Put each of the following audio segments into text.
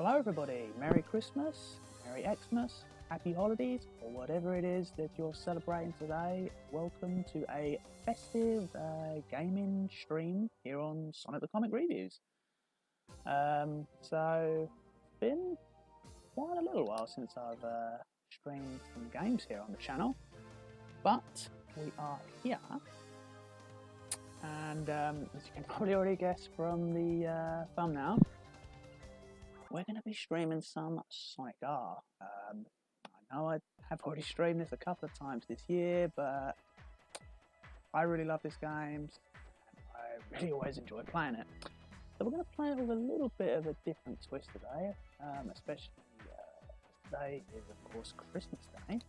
Hello everybody, Merry Christmas, Merry Xmas, Happy Holidays, or whatever it is that you're celebrating today. Welcome to a festive gaming stream here on Sonic the Comic Reviews. So, it's been quite a little while since I've streamed some games here on the channel, but we are here, and as you can probably already guess from the thumbnail, we're going to be streaming some Sonic R. I know I have already streamed this a couple of times this year, but I really love this game. I really always enjoy playing it. So we're going to play it with a little bit of a different twist today, especially today is of course Christmas Day.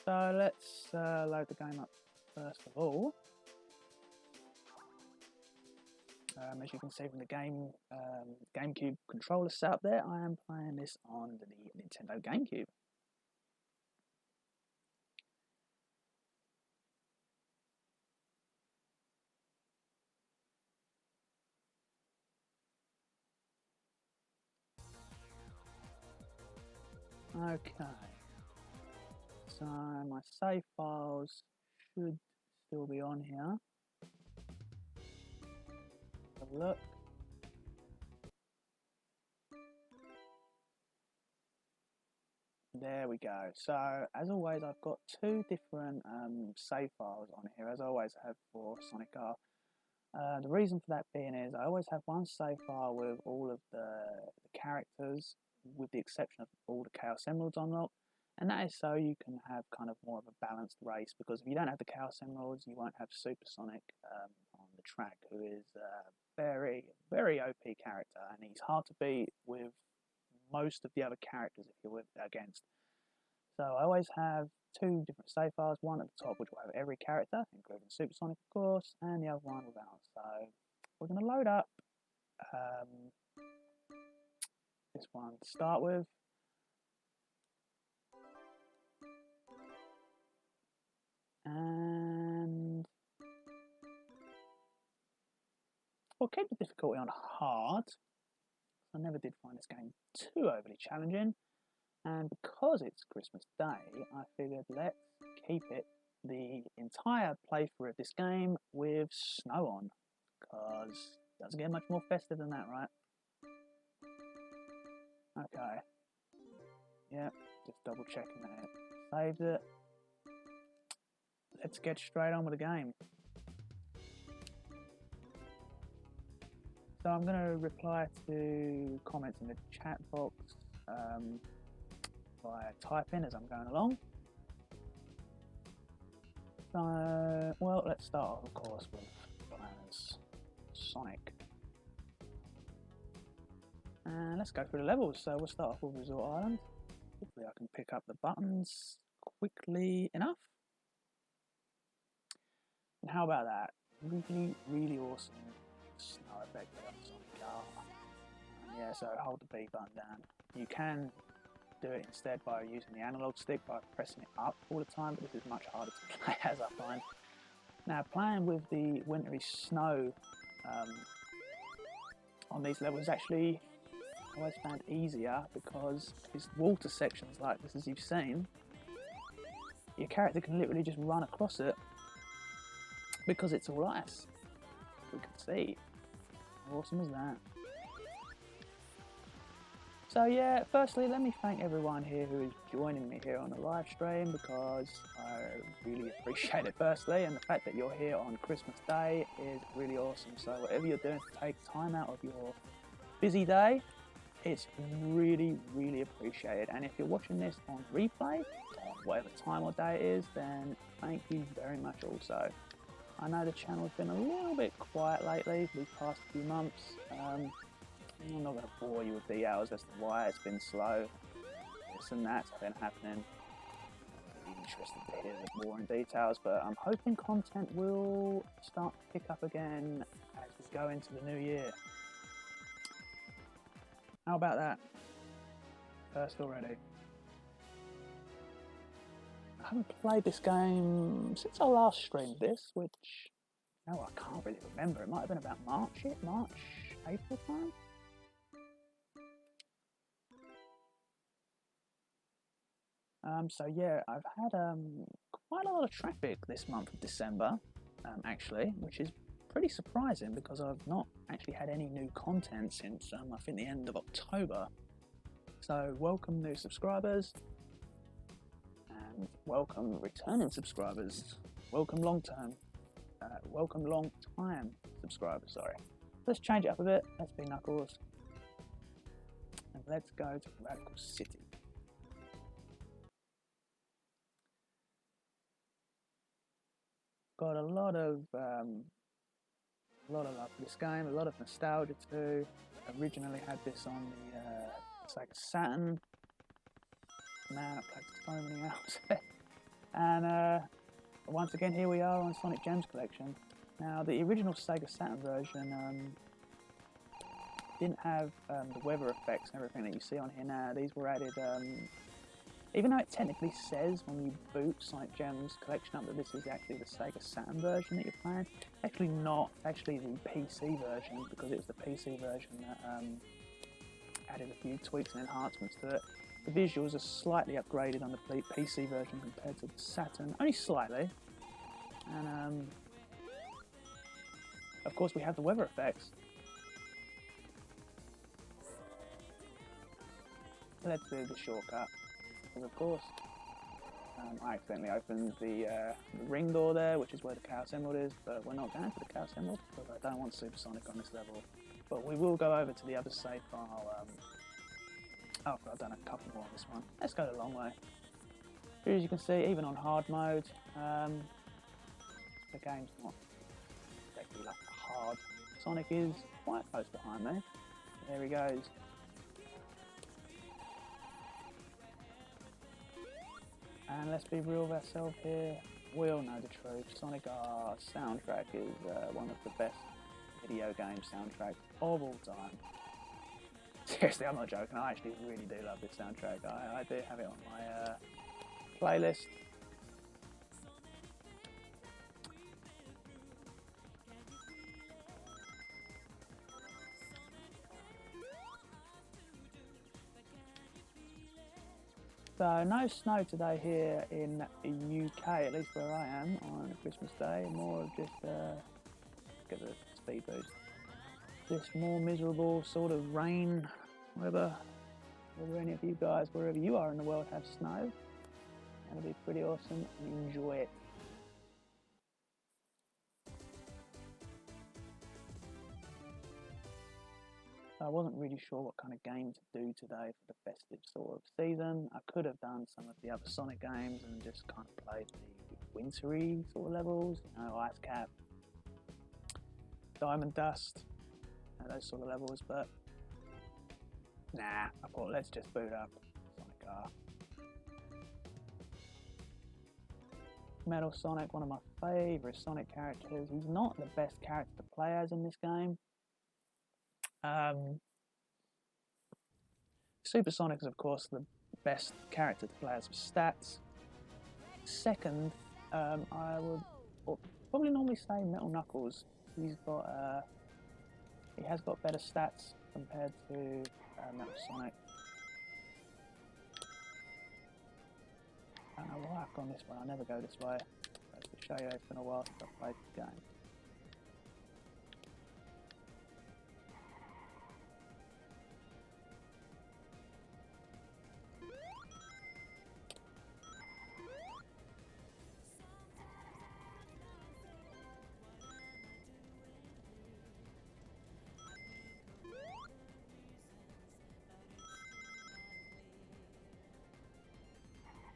So let's load the game up first of all. As you can see from the GameCube controller setup there, I am playing this on the Nintendo GameCube. Okay, so my save files should still be on here. Have a look. There we go. So as always, I've got two different save files on here, as I always have for Sonic R. The reason for that being is I always have one save file with all of the characters, with the exception of all the Chaos Emeralds unlocked, and that is so you can have kind of more of a balanced race, because if you don't have the Chaos Emeralds, you won't have Super Sonic on the track, who is very, very OP character, and he's hard to beat with most of the other characters if you're against. So I always have two different save files, one at the top which will have every character, including Super Sonic of course, and the other one without. So we're going to load up this one to start with. And we'll keep the difficulty on hard. I never did find this game too overly challenging, and because it's Christmas Day, I figured let's keep it the entire playthrough of this game with snow on, because it doesn't get much more festive than that, right? Okay. Yep, just double checking that. Saved it. Let's get straight on with the game. So I'm going to reply to comments in the chat box via typing as I'm going along. So, well, let's start off, of course, with playing as Sonic. And let's go through the levels. So we'll start off with Resort Island. Hopefully I can pick up the buttons quickly enough. And how about that? Really, really awesome snow effect there on Sonic R. Yeah, so hold the B button down. You can do it instead by using the analog stick by pressing it up all the time, but this is much harder to play as I find. Now playing with the wintry snow on these levels actually I always found easier, because these water sections like this, as you've seen, your character can literally just run across it because it's all ice. We can see. How awesome is that? So yeah, firstly let me thank everyone here who is joining me here on the live stream, because I really appreciate it firstly, and the fact that you're here on Christmas Day is really awesome. So whatever you're doing to take time out of your busy day, it's really, really appreciated. And if you're watching this on replay, on whatever time or day it is, then thank you very much also. I know the channel's been a little bit quiet lately these past few months. I'm not going to bore you with details as to why it's been slow. This and that's been happening. I'm really interested to hear a bit more in details, but I'm hoping content will start to pick up again as we go into the new year. How about that? First already. I haven't played this game since I last streamed this, which, no, I can't really remember. It might have been about March, April time? So yeah, I've had quite a lot of traffic this month of December, actually, which is pretty surprising because I've not actually had any new content since I think the end of October. So welcome new subscribers, and welcome returning subscribers. Welcome long time subscribers. Sorry. Let's change it up a bit. Let's be Knuckles, and let's go to Radical City. Got a lot of love for this game, a lot of nostalgia too. Originally had this on the Sega Saturn. Man, I played so many hours. And once again, here we are on Sonic Gems Collection. Now, the original Sega Saturn version didn't have the weather effects and everything that you see on here now. These were added. Even though it technically says when you boot Sonic Gems Collection up that this is actually the Sega Saturn version that you're playing, actually not. Actually the PC version, because it was the PC version that added a few tweaks and enhancements to it. The visuals are slightly upgraded on the PC version compared to the Saturn, only slightly. And of course we have the weather effects. Let's do the shortcut. Because of course, I accidentally opened the ring door there, which is where the Chaos Emerald is, but we're not going to the Chaos Emerald because I don't want Super Sonic on this level. But we will go over to the other save file. Oh, I've done a couple more on this one. Let's go the long way. Here, as you can see, even on hard mode, the game's not exactly like hard. Sonic is quite close behind me. There he goes. And let's be real with ourselves here, we all know the truth. Sonic R soundtrack is one of the best video game soundtracks of all time. Seriously, I'm not joking, I actually really do love this soundtrack. I do have it on my playlist. So no snow today here in the UK, at least where I am on Christmas Day. More of just get the speed boost. Just more miserable sort of rain weather. Whether any of you guys, wherever you are in the world, have snow, that'll be pretty awesome. Enjoy it. I wasn't really sure what kind of game to do today for the festive sort of season. I could have done some of the other Sonic games and just kind of played the wintry sort of levels, you know, Ice Cap, Diamond Dust, and those sort of levels, but nah, I thought let's just boot up Sonic R. Metal Sonic, one of my favourite Sonic characters. He's not the best character to play as in this game. Super Sonic is of course the best character to play as with stats. Second, I would probably normally say Metal Knuckles. He has got better stats compared to Metal Sonic. I don't know why I've gone this way. I never go this way. Just to show you, it's been a while since I've played the game.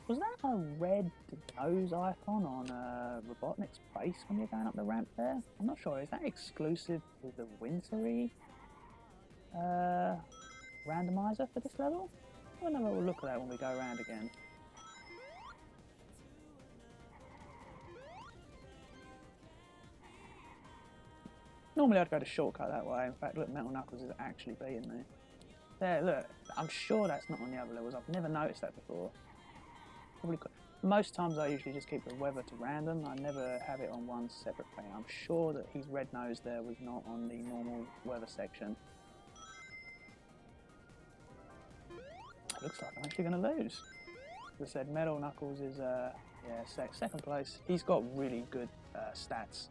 Was that a red nose icon on Robotnik's face when you're going up the ramp there? I'm not sure. Is that exclusive to the wintry randomizer for this level? We'll have a look at that when we go around again. Normally I'd go to shortcut that way. In fact, look, Metal Knuckles is actually beating me. There, look. I'm sure that's not on the other levels. I've never noticed that before. Probably could. Most times I usually just keep the weather to random. I never have it on one separate thing. I'm sure that his red nose there was not on the normal weather section. It looks like I'm actually going to lose. As I said, McKnuckles is second place. He's got really good stats.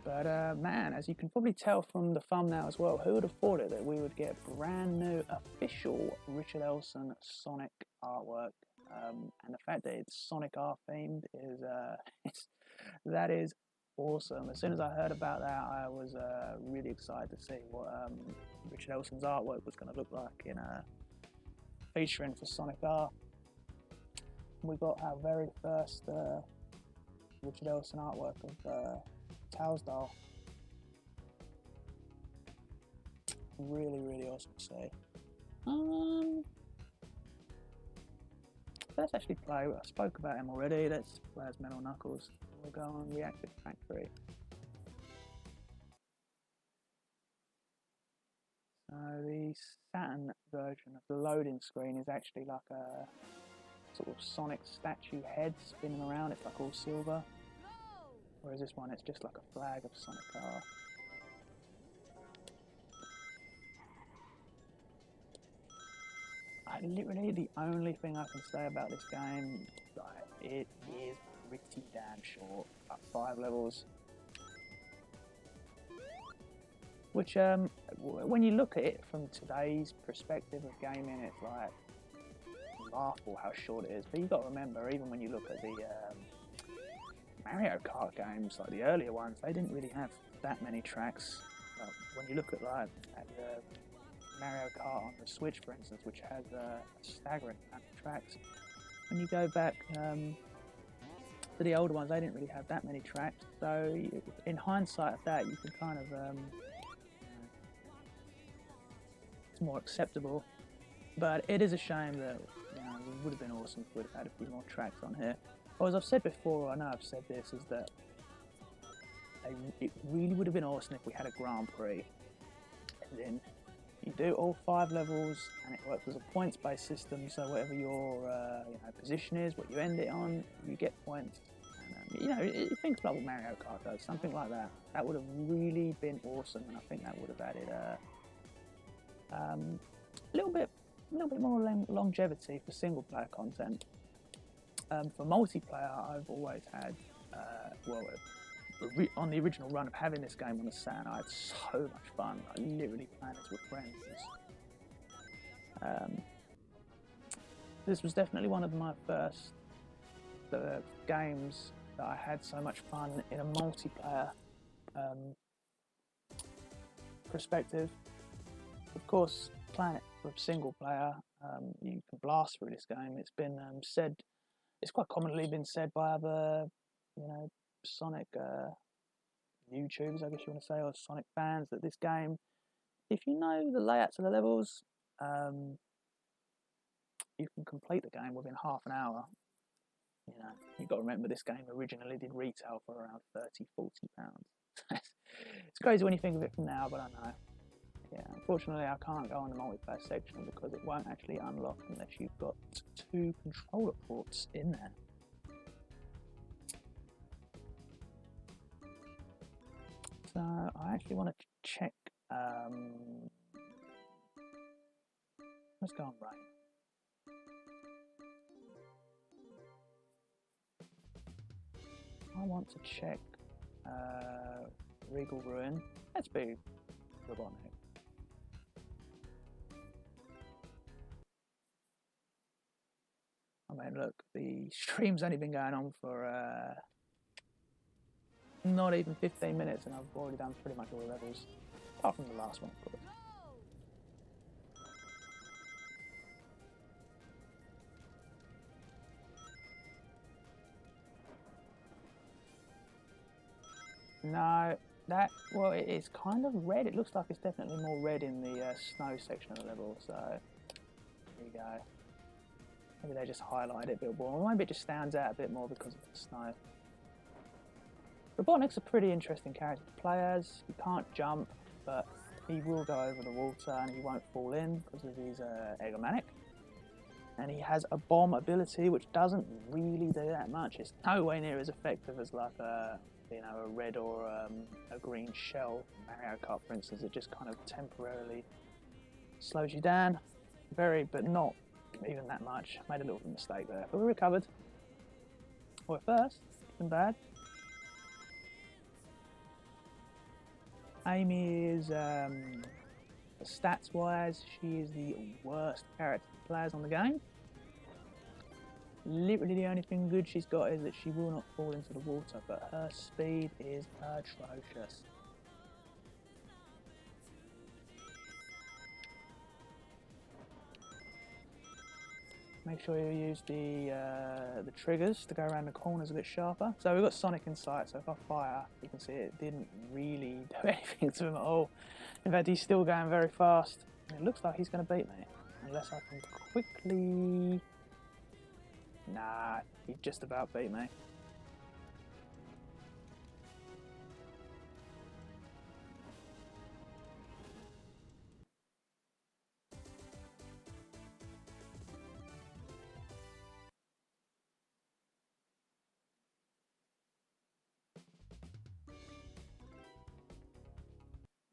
But man, as you can probably tell from the thumbnail as well, who would have thought it that we would get brand new official Richard Elson Sonic artwork, and the fact that it's Sonic R themed is that is awesome. As soon as I heard about that, I was really excited to see what Richard Elson's artwork was going to look like in featuring for Sonic R. We got our very first Richard Elson artwork of Talsdale. Really, really awesome to see. Let's actually play. I spoke about him already. Let's play as McKnuckles. We'll go on Reactive Factory. So the Saturn version of the loading screen is actually like a sort of Sonic statue head spinning around. It's like all silver. Whereas this one, it's just like a flag of Sonic R. Literally, the only thing I can say about this game, it is pretty damn short. About 5 levels. Which, when you look at it from today's perspective of gaming, it's like laughable how short it is. But you've got to remember, even when you look at the Mario Kart games, like the earlier ones, they didn't really have that many tracks. When you look at like the Mario Kart on the Switch, for instance, which has a staggering amount of tracks. When you go back to the older ones, they didn't really have that many tracks. So in hindsight of that, you can kind of it's more acceptable. But it is a shame that it would have been awesome if we'd have had a few more tracks on here. Well, as I've said before, I know I've said this, is that it really would have been awesome if we had a Grand Prix. And then you do all 5 levels, and it works as a points-based system. So whatever your position is, what you end it on, you get points. And, think about what Mario Kart does, something like that. That would have really been awesome, and I think that would have added a little bit more longevity for single-player content. For multiplayer, I've always had, on the original run of having this game on the Saturn, I had so much fun. I literally playing this with friends. This was definitely one of my first games that I had so much fun in a multiplayer perspective. Of course, playing it with single player, you can blast through this game. It's been said. It's quite commonly been said by other, Sonic YouTubers, I guess you want to say, or Sonic fans, that this game, if you know the layouts of the levels, you can complete the game within half an hour. You've got to remember this game originally did retail for around £30–40. It's crazy when you think of it from now, but I know. Yeah, unfortunately I can't go on the multiplayer section because it won't actually unlock unless you've got 2 controller ports in there. So I actually want to check, let's go on rain. I want to check Regal Ruin. Let's be Robotnik. I mean, look, the stream's only been going on for not even 15 minutes, and I've already done pretty much all the levels, apart from the last one, of course. No, it is kind of red. It looks like it's definitely more red in the snow section of the level, so there you go. Maybe they just highlight it a bit more, or maybe it just stands out a bit more because of the snow. Robotnik's a pretty interesting character to play as. He can't jump, but he will go over the water and he won't fall in because of his egomanic. And he has a bomb ability which doesn't really do that much. It's nowhere near as effective as like a red or a green shell. Mario Kart, for instance, it just kind of temporarily Slows you down, but not even that much. Made a little mistake there, but we recovered. Well, first, isn't bad. Amy is, stats-wise, she is the worst character players on the game. Literally the only thing good she's got is that she will not fall into the water, but her speed is atrocious. Make sure you use the triggers to go around the corners a bit sharper. So we've got Sonic in sight, so if I fire, you can see it didn't really do anything to him at all. In fact, he's still going very fast. It looks like he's going to beat me, unless I can quickly... Nah, he just about beat me.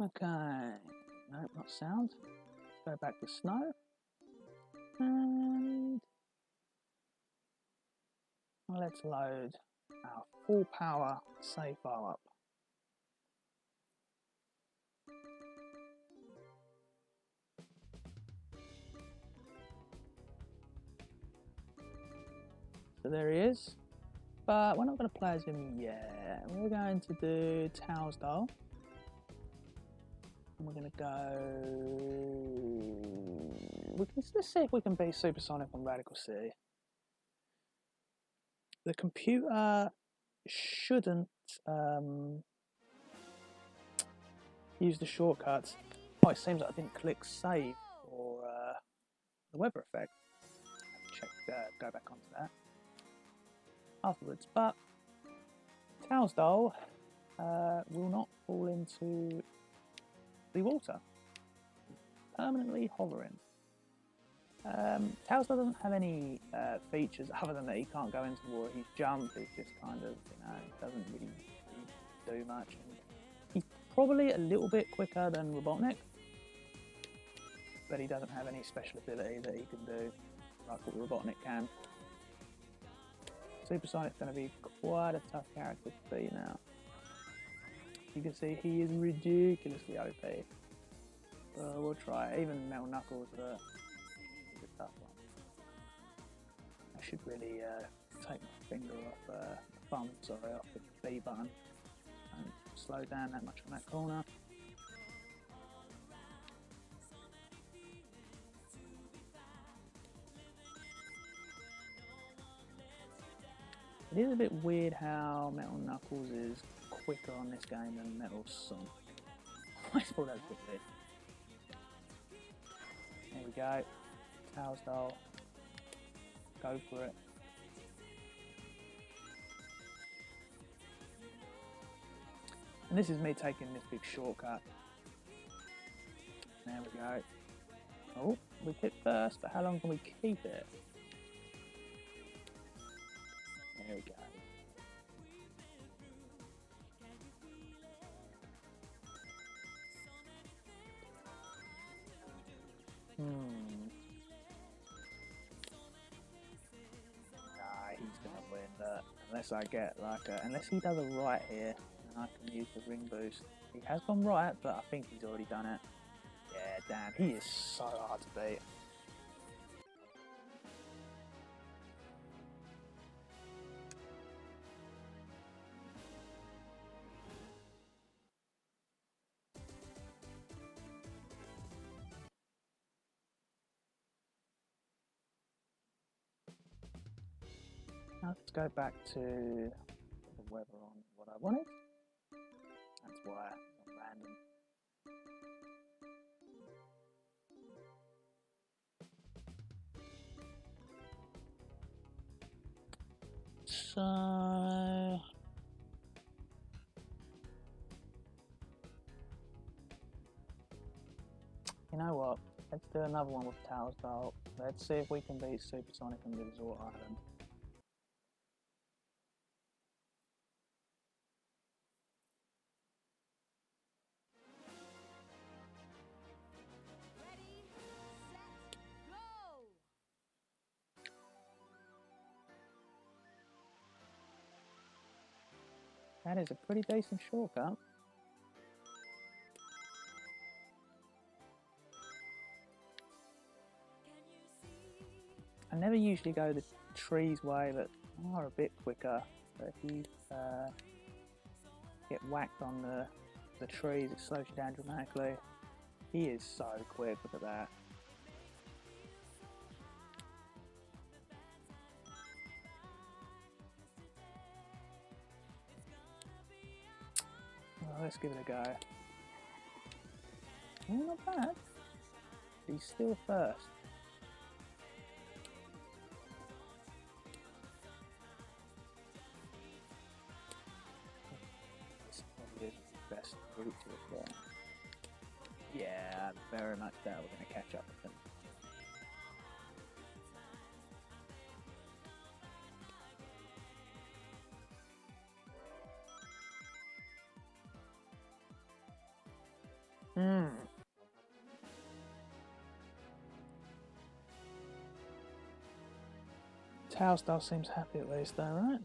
Okay, no, not sound. Let's go back to snow. And let's load our full power save file up. So there he is, but we're not going to play as him yet. We're going to do Towsdale. And we're going to go... Let's see if we can beat Supersonic on Radical City. The computer shouldn't use the shortcuts. Oh, it seems like I didn't click save for the weather effect. Check, go back onto that afterwards. But Towsdale will not fall into the water. Permanently hovering. Towsdale doesn't have any features other than that he can't go into water. His jump is just kind of, doesn't really do much. And he's probably a little bit quicker than Robotnik, but he doesn't have any special ability that he can do like what Robotnik can. Supersonic's going to be quite a tough character to beat now. You can see he is ridiculously OP. We'll try it. Even Metal Knuckles is a tough one. I should really take my finger off off the B button and slow down that much on that corner. It is a bit weird how Metal Knuckles is quicker on this game than Metal Sonic. I thought that was a bit weird. There we go. Towsdale. Go for it. And this is me taking this big shortcut. There we go. Oh, we hit first, but how long can we keep it? There we go. Nah, he's gonna win that. Unless I get like unless he does a right here, and I can use the ring boost. He has gone right, but I think he's already done it. Yeah, damn, he is so hard to beat. Now let's go back to the weather on what I wanted. That's why it's not random. So you know what? Let's do another one with Towsdale. Let's see if we can beat Supersonic on the Resort Island. That is a pretty decent shortcut. I never usually go the trees way, but they are a bit quicker. So if you get whacked on the trees, it slows you down dramatically. He is so quick, look at that. Well, let's give it a go. Oh, not bad. He's still first. This probably is the best route to it there. Yeah, I very much doubt we're going to catch up with him. Towsdale seems happy at least though, right?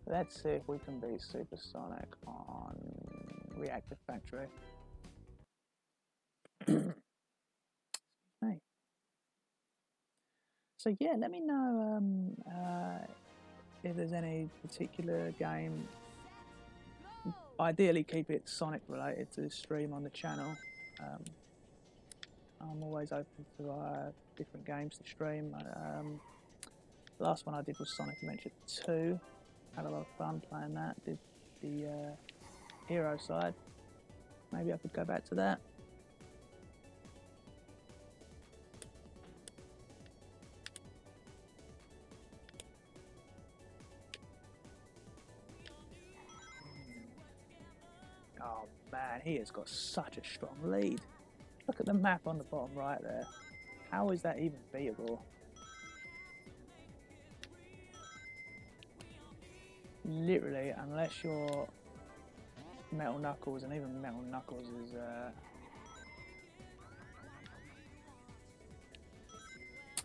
Let's see if we can beat Super Sonic on Reactive Factory. Hey. So yeah, let me know if there's any particular game. Ideally keep it Sonic related to stream on the channel. I'm always open to different games to stream. The last one I did was Sonic Adventure 2. Had a lot of fun playing that. Did the hero side. Maybe I could go back to that. Oh man, he has got such a strong lead. Look at the map on the bottom right there. How is that even beatable? Literally, unless you're Metal Knuckles, and even Metal Knuckles is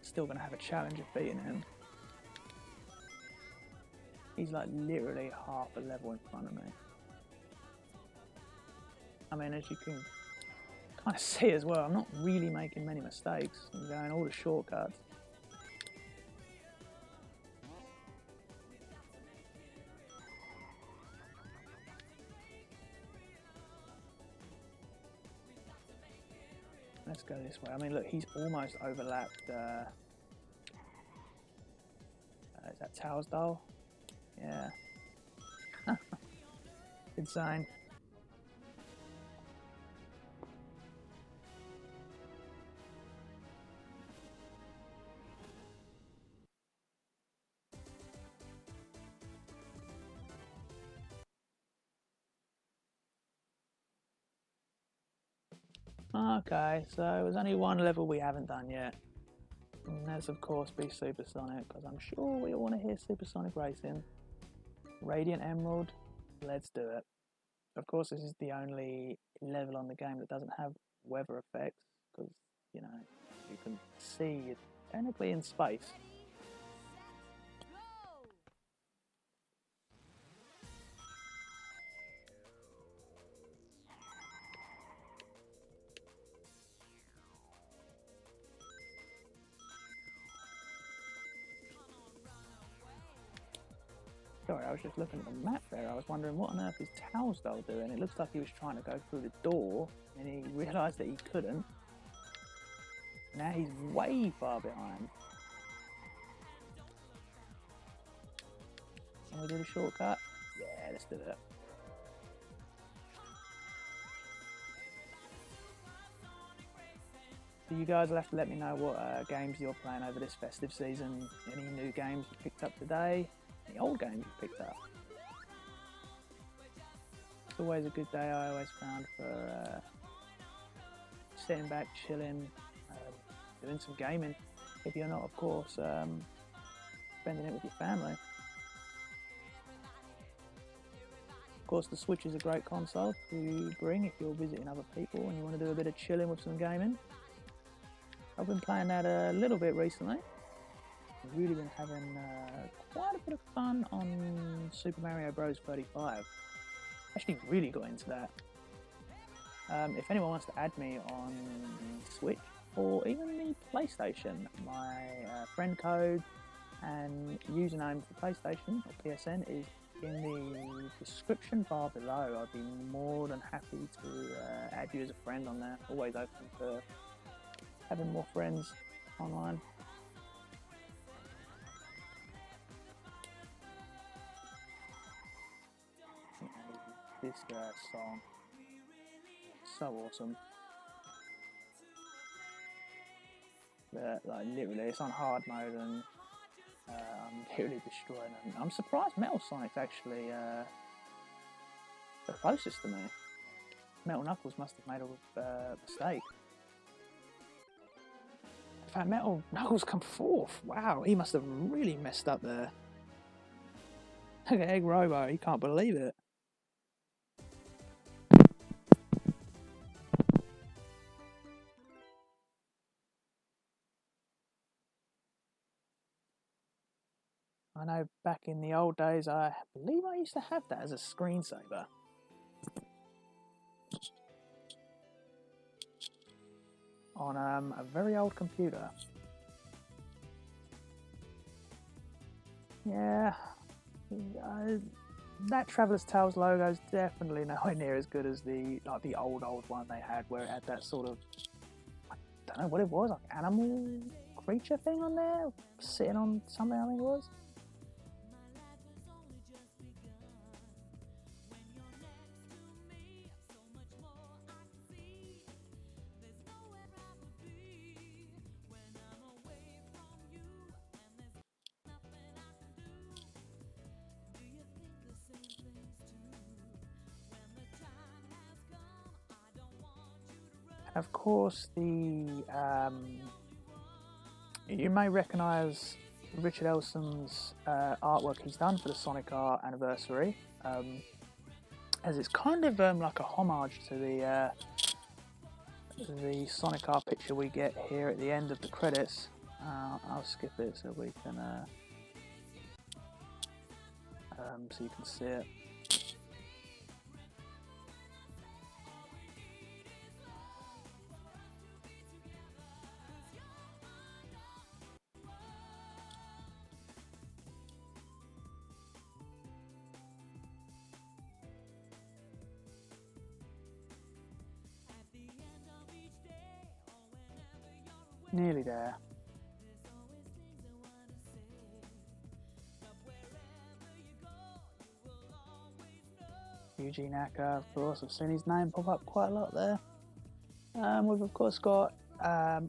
still going to have a challenge of beating him. He's like literally half a level in front of me. I mean, as you can kind of see as well, I'm not really making many mistakes. I'm going all the shortcuts. Let's go this way. I mean, look, he's almost overlapped. Is that Towsdale? Yeah. Good sign. Okay, so there's only one level we haven't done yet. And that's of course be Super Sonic, because I'm sure we all want to hear Super Sonic Racing. Radiant Emerald, let's do it. Of course, this is the only level on the game that doesn't have weather effects, because, you know, you can see it technically in space. Sorry, I was just looking at the map there. I was wondering what on earth is Towsdale doing? It looks like he was trying to go through the door and he realised that he couldn't. Now he's way far behind. Can we do the shortcut? Yeah, let's do it. So you guys will have to let me know what games you're playing over this festive season. Any new games you picked up today? Any old games you picked up? It's always a good day, I always found, for sitting back, chilling, doing some gaming. If you're not, of course, spending it with your family. course, the Switch is a great console to bring if you're visiting other people and you want to do a bit of chilling with some gaming. I've been playing that a little bit recently. I've really been having quite a bit of fun on Super Mario Bros. 35. Actually really got into that. If anyone wants to add me on Switch or even the PlayStation, my friend code and username for PlayStation or PSN is in the description bar below. I'd be more than happy to add you as a friend on there. Always open for having more friends online. This song, so awesome. Like literally, it's on hard mode and I'm literally destroying them. I'm surprised Metal Sonic's actually the closest to me. Metal Knuckles must have made a mistake. In fact, Metal Knuckles come fourth. Wow, he must have really messed up there. Look at Egg Robo, he can't believe it. I know back in the old days, I believe I used to have that as a screensaver. On a very old computer. Yeah, that Traveller's Tales logo is definitely nowhere near as good as the old one they had, where it had that sort of, I don't know what it was, like animal creature thing on there, sitting on something, I think it was. Of course, you may recognise Richard Elson's artwork he's done for the Sonic R anniversary, as it's kind of like a homage to the Sonic R picture we get here at the end of the credits. I'll skip it so we can so you can see it. Nearly there. Yuji Naka, of course, I've seen his name pop up quite a lot there. We've of course got, I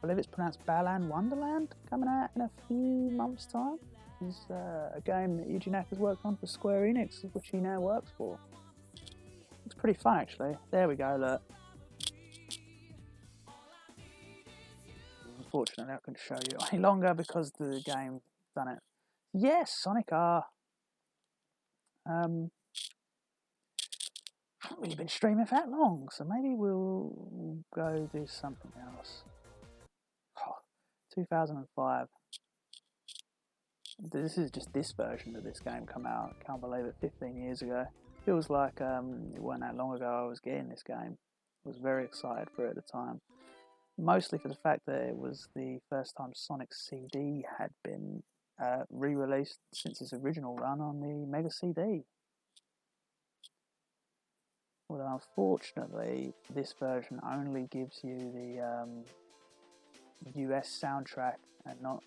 believe it's pronounced Balan Wonderland, coming out in a few months' time. It's a game that Yuji Naka's worked on for Square Enix, which he now works for. Looks pretty fun actually. There we go, look. Unfortunately, I couldn't show you any longer because the game done it. Yes, Sonic R. Haven't really been streaming for that long, so maybe we'll go do something else. 2005. This is just this version of this game come out. Can't believe it, 15 years ago. Feels like it wasn't that long ago I was getting this game. I was very excited for it at the time. Mostly for the fact that it was the first time Sonic CD had been re-released since its original run on the Mega CD. Although unfortunately, this version only gives you the US soundtrack and not,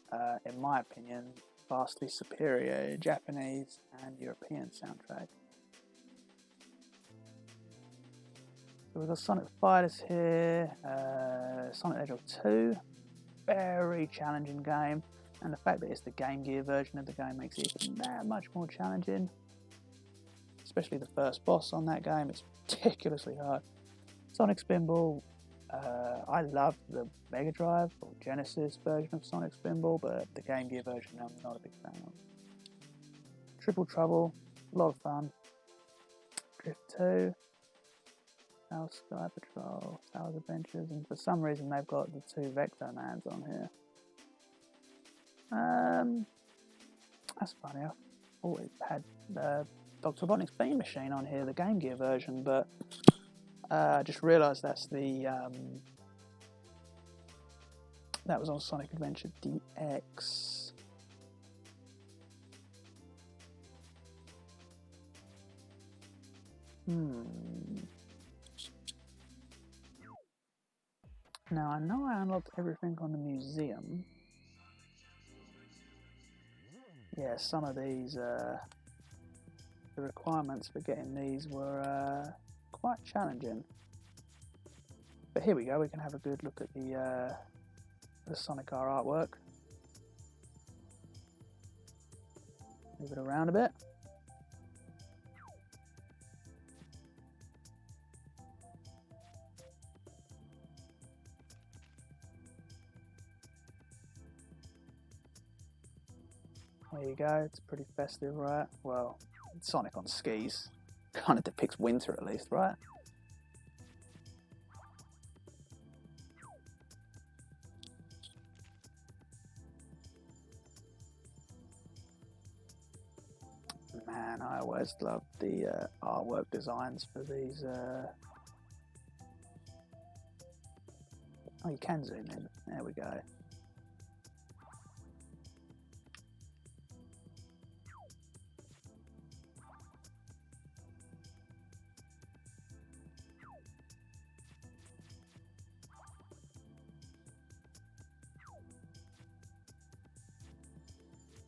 in my opinion, vastly superior Japanese and European soundtrack. So we've got Sonic Fighters here, Sonic the Hedgehog 2, very challenging game, and the fact that it's the Game Gear version of the game makes it even that much more challenging. Especially the first boss on that game, it's ridiculously hard. Sonic Spinball, I love the Mega Drive or Genesis version of Sonic Spinball, but the Game Gear version I'm not a big fan of. Triple Trouble, a lot of fun. Drift 2, South Sky Patrol, South Adventures, and for some reason they've got the 2 Vectomans on here. That's funny. I thought it had Dr. Robotnik's Beam Machine on here, the Game Gear version, but I just realised that's the that was on Sonic Adventure DX. Now I know I unlocked everything on the museum. Yeah, some of these, the requirements for getting these were quite challenging. But here we go, we can have a good look at the Sonic R artwork. Move it around a bit. There you go, it's pretty festive, right? Well, Sonic on skis kind of depicts winter at least, right? Man, I always loved the artwork designs for these. Oh, you can zoom in. There we go.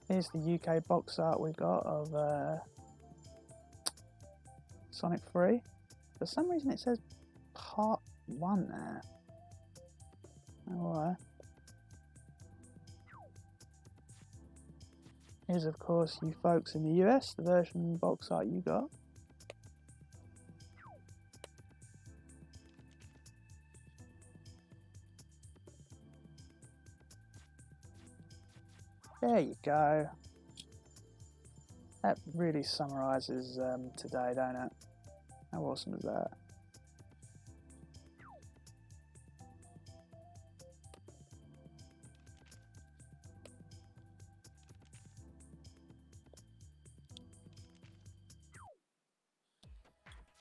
Here's the UK box art we got of Sonic 3. For some reason it says Part 1 there. Oh, why? Here's of course you folks in the US, the version box art you got. There you go. That really summarises today, don't it? How awesome is that?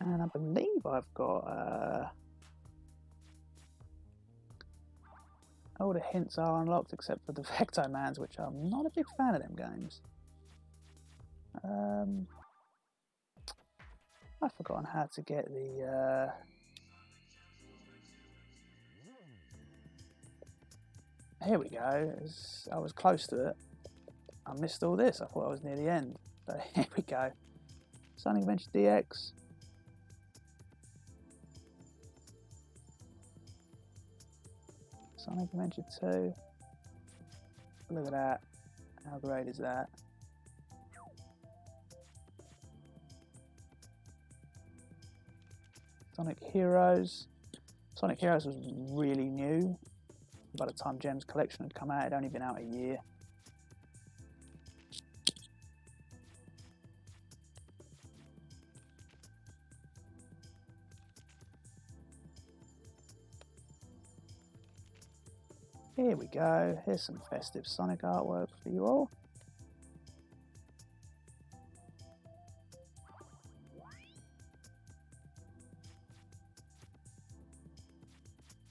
And I believe I've got all the hints are unlocked except for the Vectomans, which I'm not a big fan of them games. I've forgotten how to get the here we go. I was close to it. I missed all this. I thought I was near the end. So here we go. Sonic Adventure DX. Sonic Adventure 2. Look at that. How great is that? Sonic Heroes. Sonic Heroes was really new. By the time Gems Collection had come out, it had only been out a year. Here we go, here's some festive Sonic artwork for you all.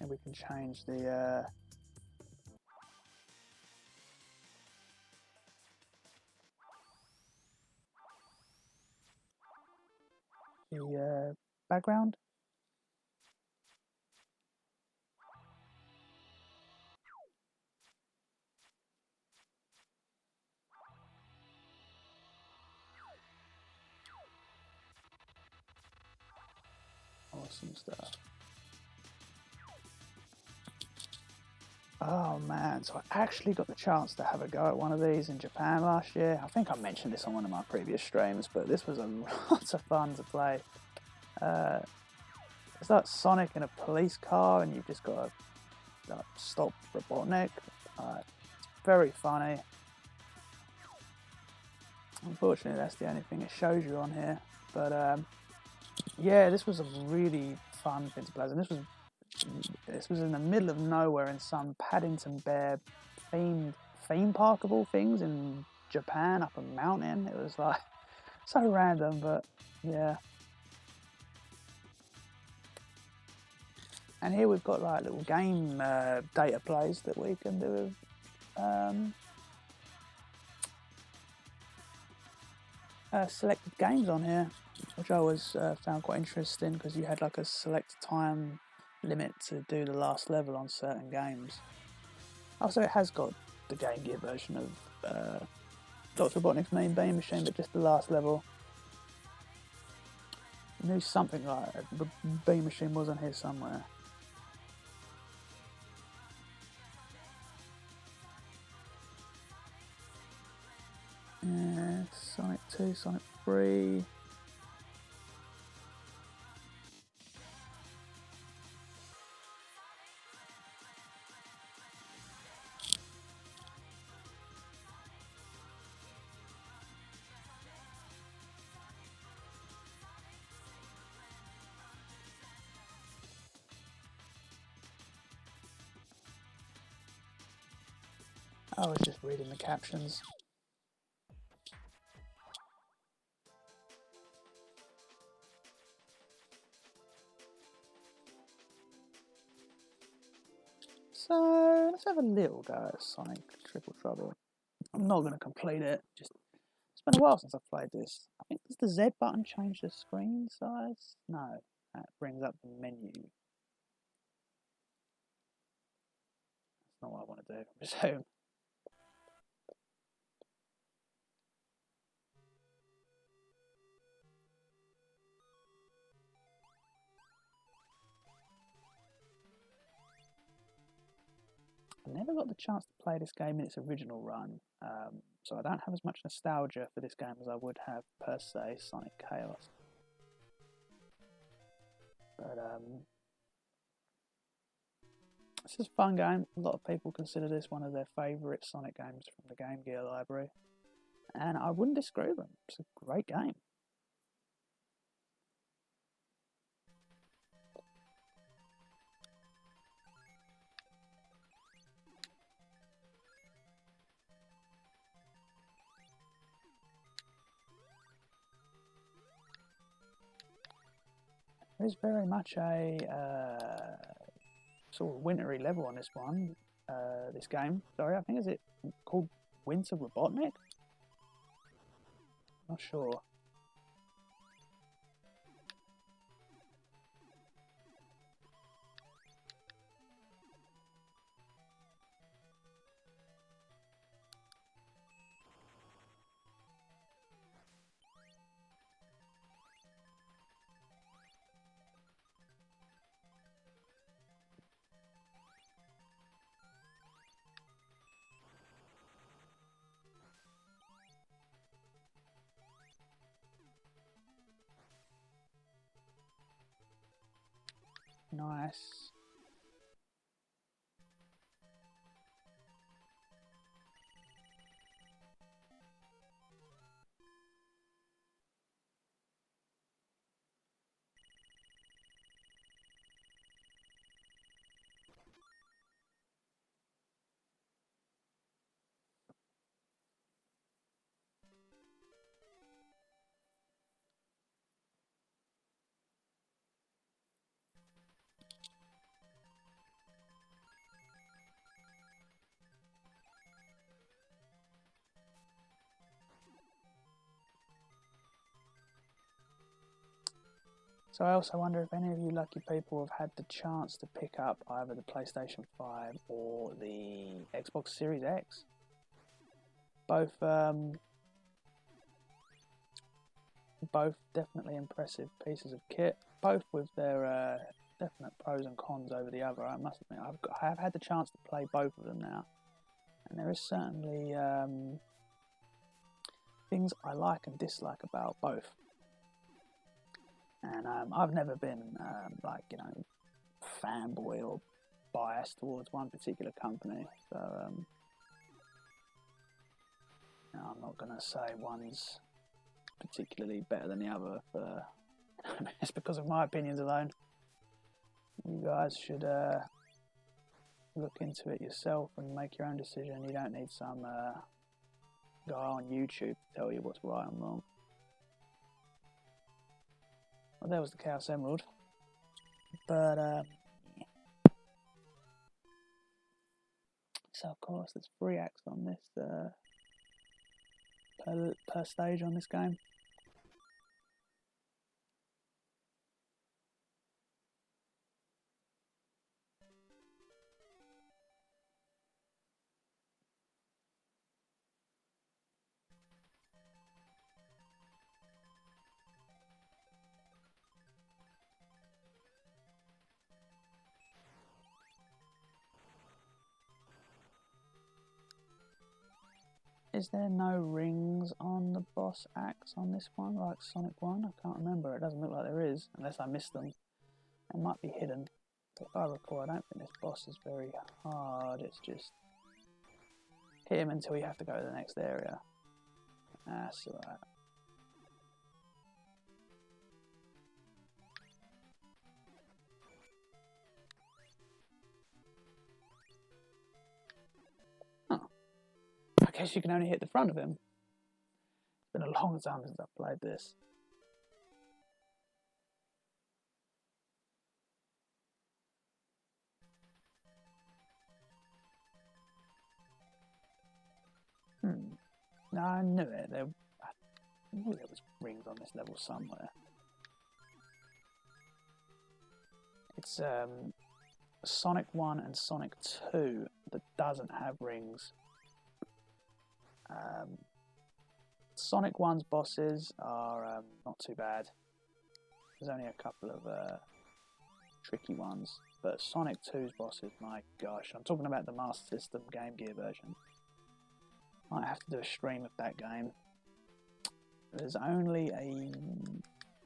And we can change the background. Awesome stuff. Oh man, so I actually got the chance to have a go at one of these in Japan last year. I think I mentioned this on one of my previous streams, but this was a lot of fun to play. It's like Sonic in a police car and you've just got to stop Robotnik. It's very funny. Unfortunately that's the only thing it shows you on here, but yeah, this was a really fun thing to play, and this was in the middle of nowhere in some Paddington Bear themed theme park of all things in Japan, up a mountain. It was like so random, but yeah. And here we've got like little game data plays that we can do with selected games on here, which I always found quite interesting because you had like a select time limit to do the last level on certain games. Also, it has got the Game Gear version of Dr. Robotnik's main Beam Machine, but just the last level. I knew something like a Beam Machine was on here somewhere. Yeah, Sonic 2, Sonic 3. I was just reading the captions. So let's have a little go at Sonic Triple Trouble. I'm not going to complete it. Just it's been a while since I've played this. I think does the Z button change the screen size? No, that brings up the menu. That's not what I want to do. Resume. I never got the chance to play this game in its original run, so I don't have as much nostalgia for this game as I would have per se Sonic Chaos. But this is a fun game. A lot of people consider this one of their favourite Sonic games from the Game Gear library, and I wouldn't disagree with them. It's a great game. There's very much a sort of wintry level on this one, this game. Sorry, I think is it called Winter Robotnik? Not sure. Nice. So I also wonder if any of you lucky people have had the chance to pick up either the PlayStation 5 or the Xbox Series X. Both definitely impressive pieces of kit, both with their definite pros and cons over the other. I must admit, I have had the chance to play both of them now, and there is certainly things I like and dislike about both. And I've never been like, you know, fanboy or biased towards one particular company, so I'm not going to say one's particularly better than the other for It's because of my opinions alone. You guys should look into it yourself and make your own decision. You don't need some guy on YouTube to tell you what's right and wrong. Well, there was the Chaos Emerald. But, so of course there's 3 acts on this, per stage on this game. Is there no rings on the boss acts on this one, like Sonic 1? I can't remember. It doesn't look like there is, unless I missed them. It might be hidden. But if I recall, I don't think this boss is very hard. It's just hit him until you have to go to the next area. That's alright. I guess you can only hit the front of him. It's been a long time since I've played this. No, I knew it. I knew there was rings on this level somewhere. It's Sonic 1 and Sonic 2 that doesn't have rings. Sonic 1's bosses are not too bad. There's only a couple of tricky ones, but Sonic 2's bosses, my gosh, I'm talking about the Master System Game Gear version. Might have to do a stream of that game. There's only a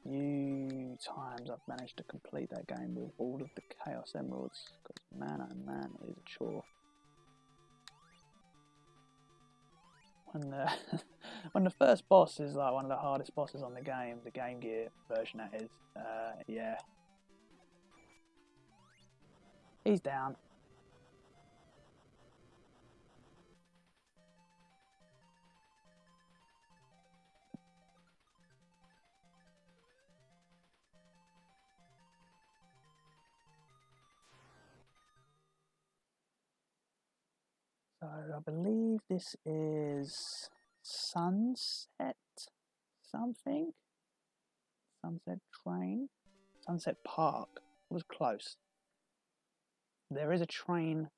few times I've managed to complete that game with all of the Chaos Emeralds, because man oh man, it is a chore. When the first boss is like one of the hardest bosses on the Game Gear version that is, yeah. He's down. So I believe this is Sunset something? Sunset Train? Sunset Park. It was close. There is a train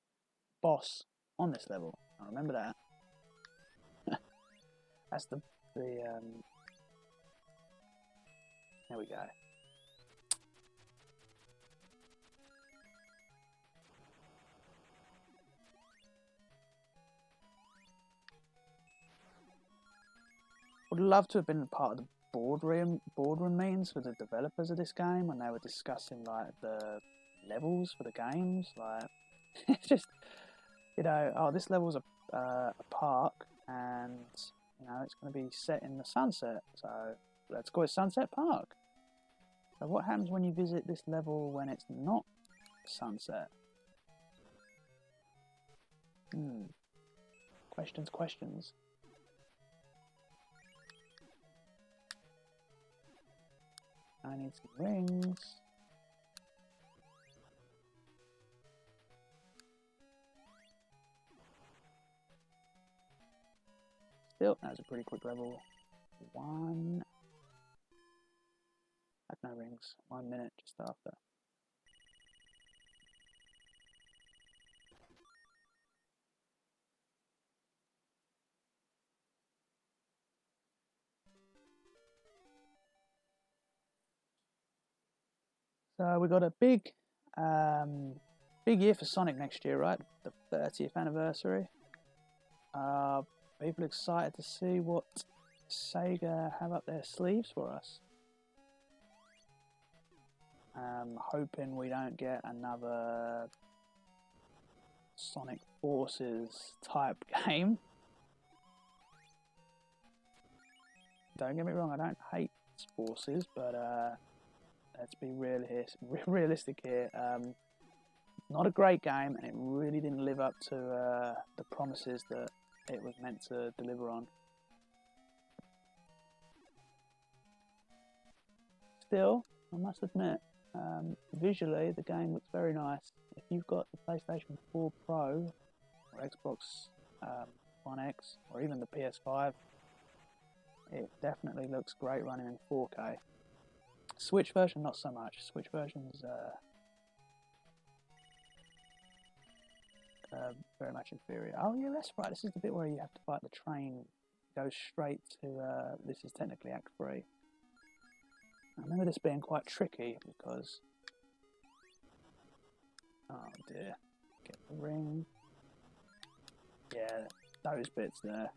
boss on this level. I remember that. That's the there we go. Would love to have been part of the boardroom meetings with the developers of this game when they were discussing like the levels for the games. Like, it's just, you know, oh, this level's a park, and you know it's going to be set in the sunset, so let's call it Sunset Park. So what happens when you visit this level when it's not sunset? Questions. I need some rings. Still, that was a pretty quick level. 1. I have no rings. 1 minute just after. So we got a big year for Sonic next year, right? The 30th anniversary. People excited to see what Sega have up their sleeves for us. Hoping we don't get another Sonic Forces type game. Don't get me wrong, I don't hate Forces, but let's be realistic here. Not a great game, and it really didn't live up to the promises that it was meant to deliver on. Still, I must admit, visually the game looks very nice. If you've got the PlayStation 4 Pro or Xbox One X or even the PS5, it definitely looks great running in 4K. Switch version, not so much. Switch version's very much inferior. Oh yeah, that's right. This is the bit where you have to fight the train. Goes straight to. This is technically Act 3. I remember this being quite tricky because. Oh dear. Get the ring. Yeah, those bits there.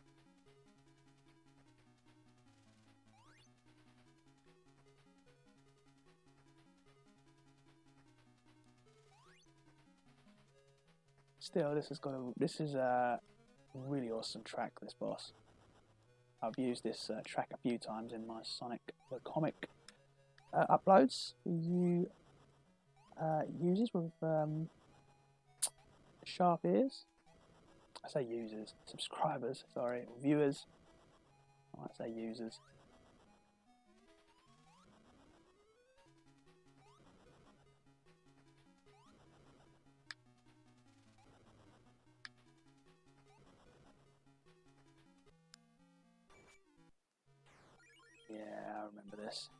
Still, this is a really awesome track, this boss. I've used this track a few times in my Sonic the Comic uploads. You users with sharp ears. I say users, subscribers, sorry, viewers. I might say users. Yeah, I remember this.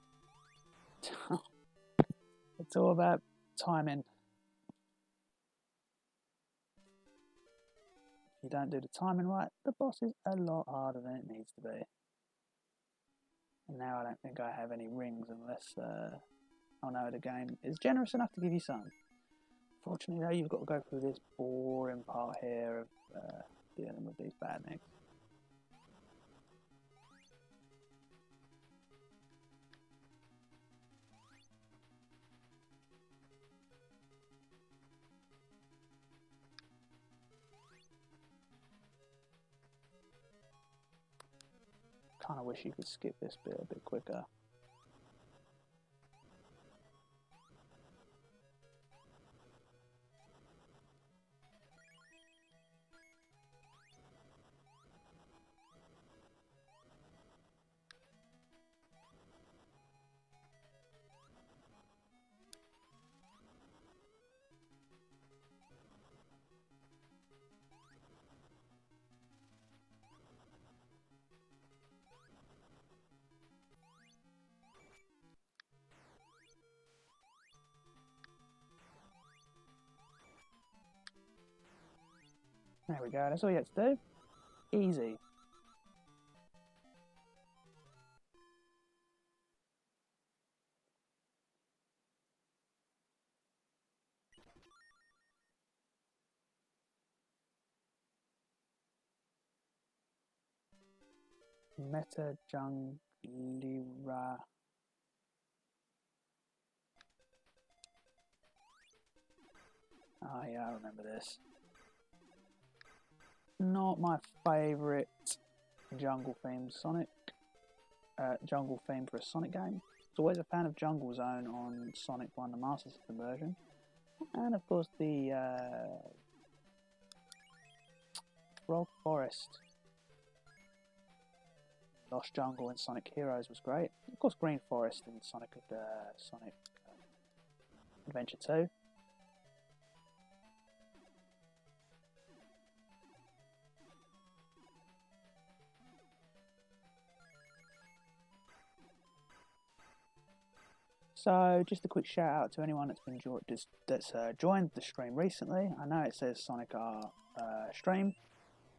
It's all about timing. If you don't do the timing right, the boss is a lot harder than it needs to be. And now I don't think I have any rings unless I know the game is generous enough to give you some. Fortunately though, you've got to go through this boring part here of dealing with these badniks. Kind of wish you could skip this bit a bit quicker. There we go, that's all you have to do. Easy. Meta Junglira. Oh yeah, I remember this. Not my favourite jungle themed Sonic. Jungle theme for a Sonic game. I was always a fan of Jungle Zone on Sonic 1, the Master System version. And of course the Frog Forest. Lost Jungle in Sonic Heroes was great. Of course Green Forest in Sonic Adventure 2. So, just a quick shout out to anyone that's been joined the stream recently. I know it says Sonic R stream.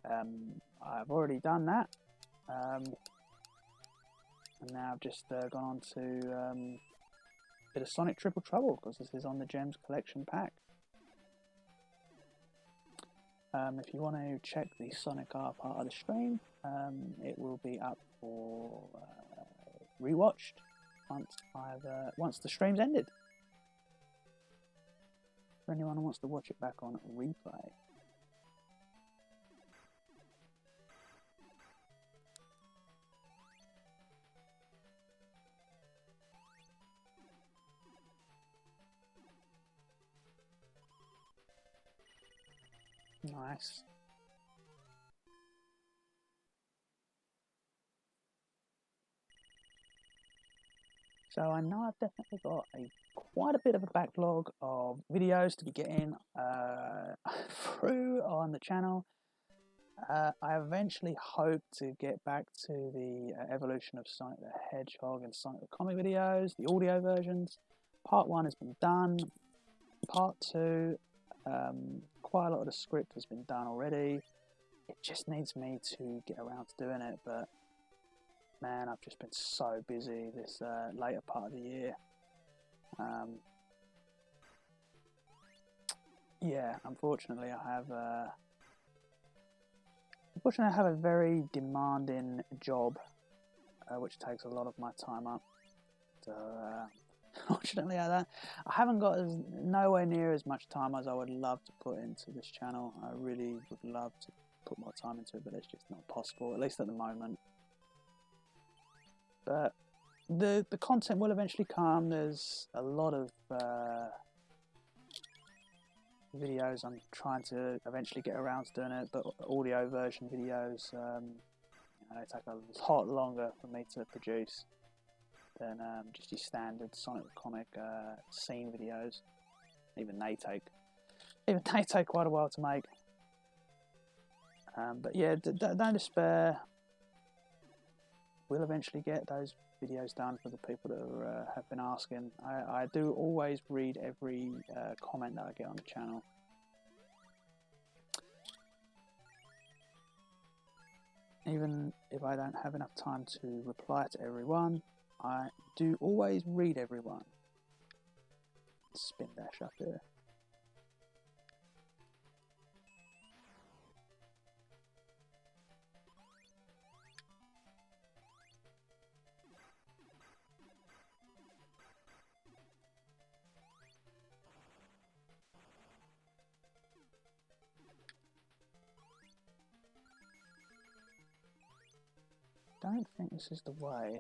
I've already done that, and now I've just gone on to a bit of Sonic Triple Trouble because this is on the Gems Collection pack. If you want to check the Sonic R part of the stream, it will be up for rewatched once the stream's ended. For anyone who wants to watch it back on replay. Nice. So I know I've definitely got quite a bit of a backlog of videos to be getting through on the channel. I eventually hope to get back to the evolution of Sonic the Hedgehog and Sonic the Comic videos, the audio versions. Part 1 has been done. Part 2, quite a lot of the script has been done already. It just needs me to get around to doing it, but man, I've just been so busy this later part of the year. Yeah, unfortunately I have a very demanding job, which takes a lot of my time up. So fortunately, I haven't got nowhere near as much time as I would love to put into this channel. I really would love to put more time into it, but it's just not possible, at least at the moment. But the content will eventually come. There's a lot of videos I'm trying to eventually get around to doing it, but audio version videos, they take a lot longer for me to produce than just your standard Sonic the Comic scene videos. Even they take quite a while to make. But yeah, don't despair. We'll eventually get those videos done for the people that have been asking. I do always read every comment that I get on the channel. Even if I don't have enough time to reply to everyone, I do always read everyone. Spin dash up here. Don't think this is the way.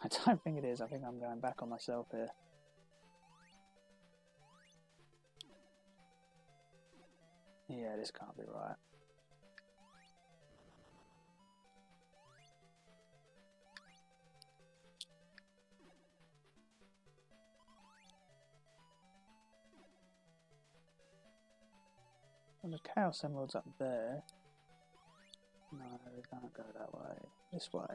I don't think it is. I think I'm going back on myself here. Yeah, this can't be right. And the Chaos Emerald's up there. No, we can't go that way. This way.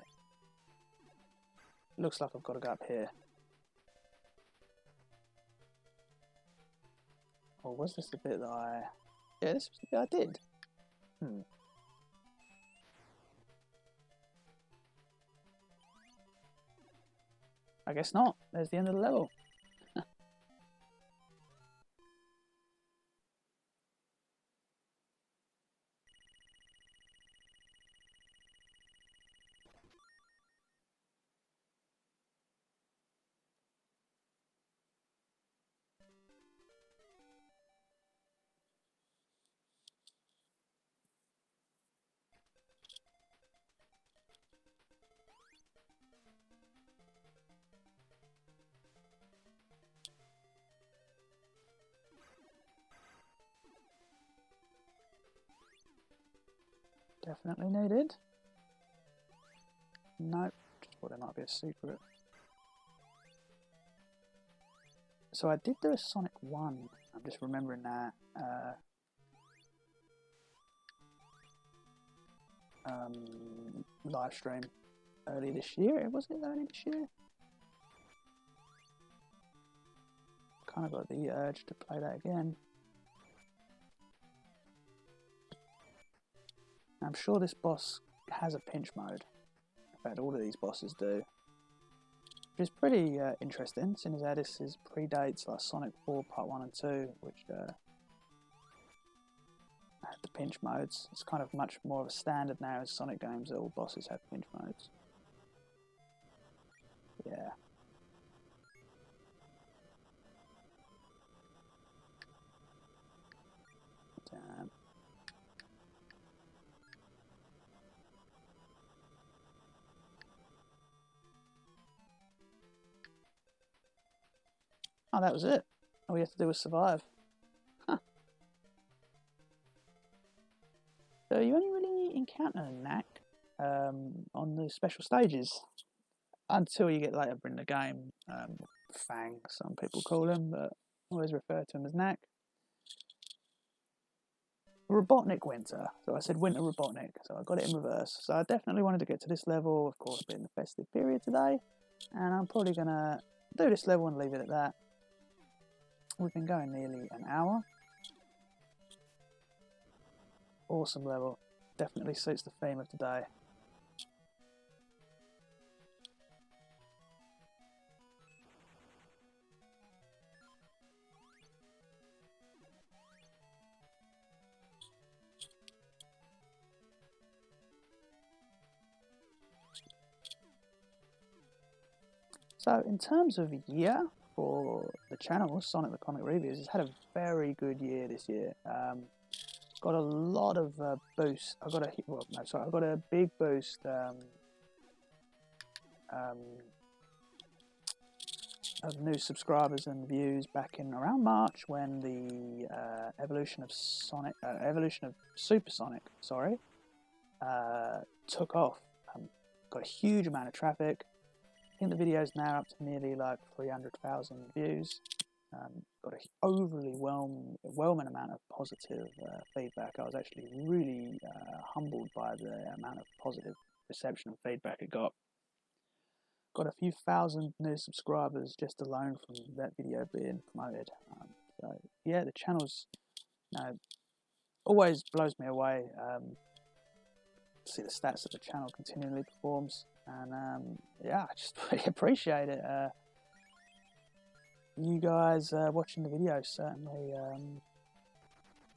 Looks like I've got to go up here. Or was this the bit that I... Yeah, this was the bit I did. I guess not. There's the end of the level. Definitely needed. Nope, just thought there might be a secret. So I did do a Sonic 1, I'm just remembering that. Live stream early this year. Was it early this year? Kind of got the urge to play that again. I'm sure this boss has a pinch mode. In fact, all of these bosses do. Which is pretty interesting, seeing as this predates like Sonic 4 Part 1 and 2, which had the pinch modes. It's kind of much more of a standard now in Sonic games that all bosses have pinch modes. Yeah. Damn. Oh, that was it. All we had to do was survive. Huh. So you only really encounter a knack on the special stages until you get later in the game. Fang, some people call him, but I always refer to him as knack. Robotnik winter. So I said winter Robotnik, so I got it in reverse. So I definitely wanted to get to this level, of course, being the festive period today. And I'm probably going to do this level and leave it at that. We've been going nearly an hour. Awesome level. Definitely suits the theme of today. So in terms of year for the channel, Sonic the Comic Reviews has had a very good year this year. Got a lot of boosts. I got a big boost of new subscribers and views back in around March when the evolution of Super Sonic, took off. Got a huge amount of traffic. I think the video's now up to nearly like 300,000 views. Got an overly whelming amount of positive feedback. I was actually really humbled by the amount of positive reception and feedback it got. Got a few thousand new subscribers just alone from that video being promoted. So yeah, the channel's always blows me away. See the stats that the channel continually performs, and yeah, I just really appreciate it. You guys watching the videos, certainly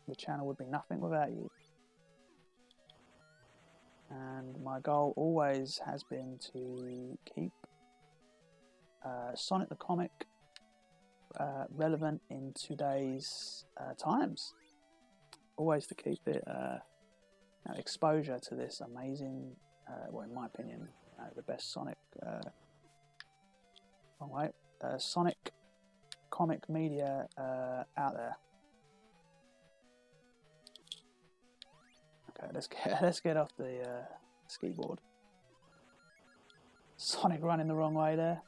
the channel would be nothing without you. And my goal always has been to keep Sonic the Comic relevant in today's times. Always to keep it exposure to this amazing, well, in my opinion, the best Sonic Sonic comic media out there. Okay, let's get off the ski board. Sonic running the wrong way there.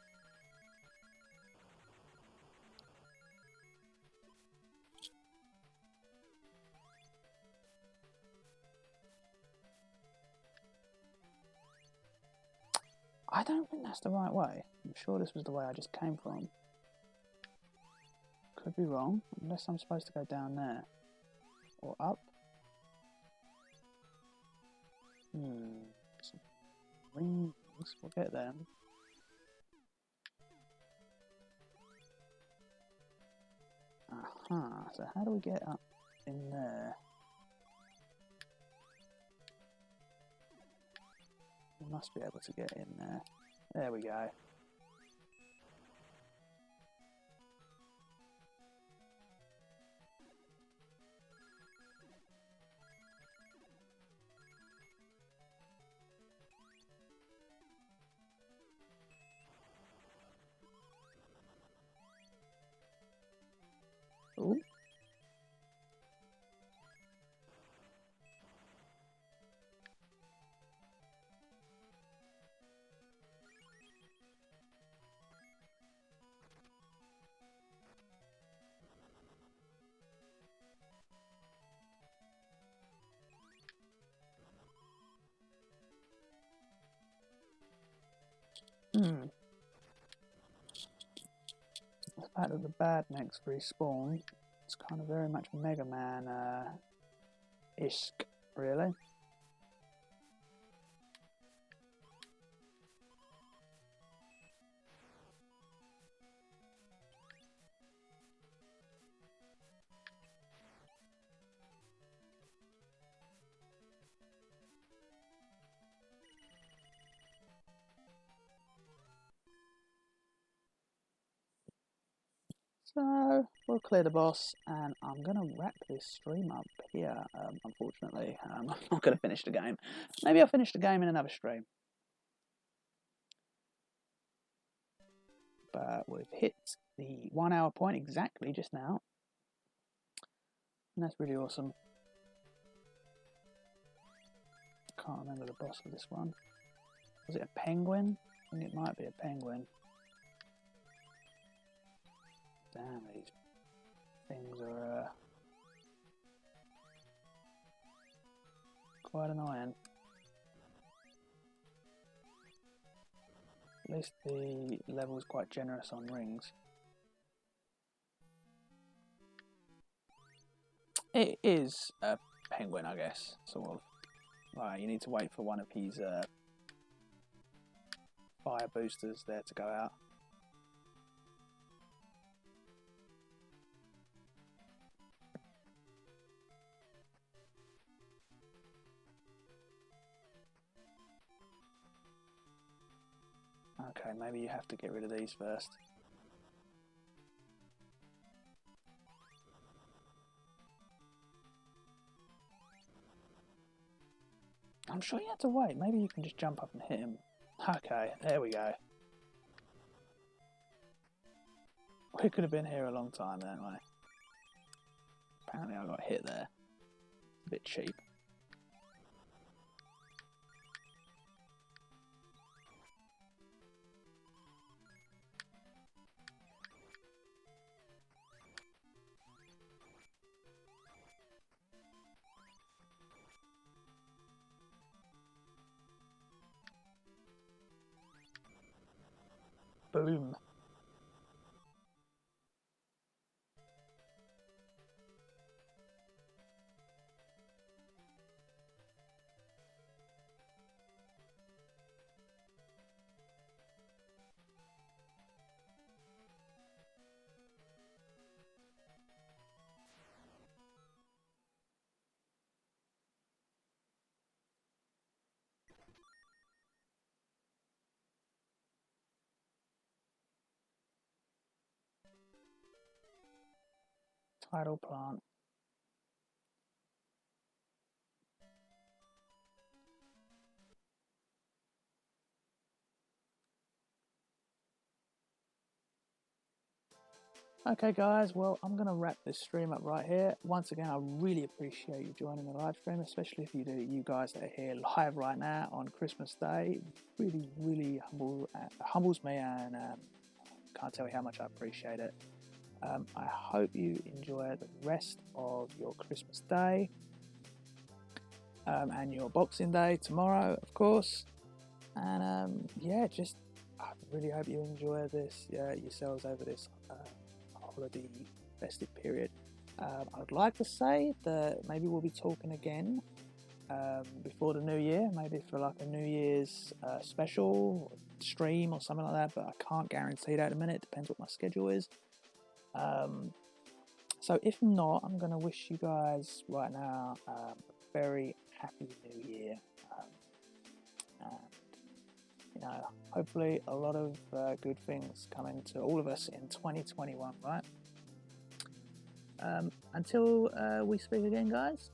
I don't think that's the right way. I'm sure this was the way I just came from. Could be wrong, unless I'm supposed to go down there. Or up. Some rings, we'll get them. Aha, so how do we get up in there? We must be able to get in there. There we go. Ooh. The fact that the bad necks respawn, it's kind of very much Mega Man-ish, really. So we'll clear the boss, and I'm going to wrap this stream up here. Unfortunately, I'm not going to finish the game. Maybe I'll finish the game in another stream. but we've hit the 1 hour point exactly just now, and that's really awesome. Can't remember the boss of this one. Was it a penguin? I think it might be a penguin. Damn, these things are quite annoying. At least the level is quite generous on rings. It is a penguin, I guess, sort of. Right, you need to wait for one of his fire boosters there to go out. Okay, maybe you have to get rid of these first. I'm sure you have to wait. Maybe you can just jump up and hit him. Okay, there we go. We could have been here a long time, anyway. Apparently I got hit there. A bit cheap. Boom. Tidal plant. Okay guys, well I'm going to wrap this stream up right here. Once again, I really appreciate you joining the live stream, especially if you guys that are here live right now on Christmas Day. Really humbles me, and can't tell you how much I appreciate it. I hope you enjoy the rest of your Christmas Day and your Boxing Day tomorrow, of course. And yeah, just I really hope you enjoy this yourselves over this holiday festive period. I would like to say that maybe we'll be talking again before the new year, maybe for like a New Year's special stream or something like that, but I can't guarantee that at the minute. It depends what my schedule is. So if not, I'm going to wish you guys right now a very happy new year, and you know, hopefully a lot of good things coming to all of us in 2021, right? Until we speak again, guys,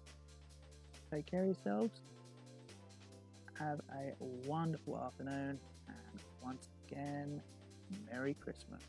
take care of yourselves, have a wonderful afternoon, and once again, Merry Christmas.